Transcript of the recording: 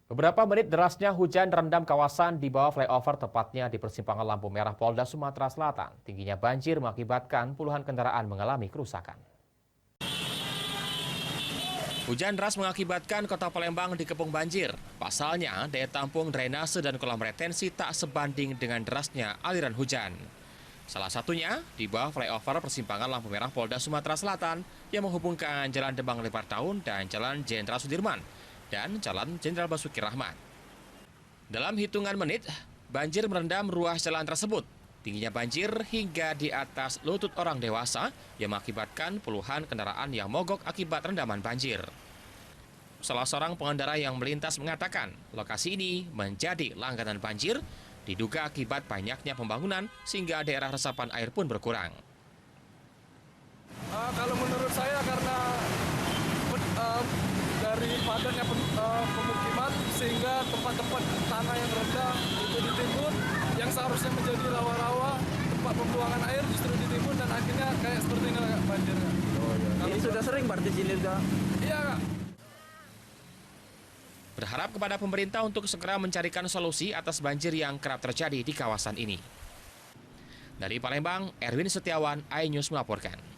Beberapa menit derasnya hujan rendam kawasan di bawah flyover, tepatnya di persimpangan lampu merah Polda Sumatera Selatan. Tingginya banjir mengakibatkan puluhan kendaraan mengalami kerusakan. Hujan deras mengakibatkan kota Palembang dikepung banjir. Pasalnya, daya tampung drainase dan kolam retensi tak sebanding dengan derasnya aliran hujan. Salah satunya di bawah flyover persimpangan lampu merah Polda Sumatera Selatan yang menghubungkan Jalan Demang Lebar Tahun dan Jalan Jenderal Sudirman dan Jalan Jenderal Basuki Rahmat. Dalam hitungan menit, banjir merendam ruas jalan tersebut. Tingginya banjir hingga di atas lutut orang dewasa yang mengakibatkan puluhan kendaraan yang mogok akibat rendaman banjir. Salah seorang pengendara yang melintas mengatakan lokasi ini menjadi langganan banjir, diduga akibat banyaknya pembangunan sehingga daerah resapan air pun berkurang. Kalau menurut saya karena dari padatnya pemukiman sehingga tempat-tempat tanah yang rendah itu ditimbun, yang seharusnya menjadi rawa-rawa tempat pembuangan air justru ditimbun dan akhirnya kayak seperti ini Kak, banjirnya. Ini sudah sering berarti sini sudah. Iya Kak. Berharap kepada pemerintah untuk segera mencarikan solusi atas banjir yang kerap terjadi di kawasan ini. Dari Palembang, Erwin Setiawan, iNews melaporkan.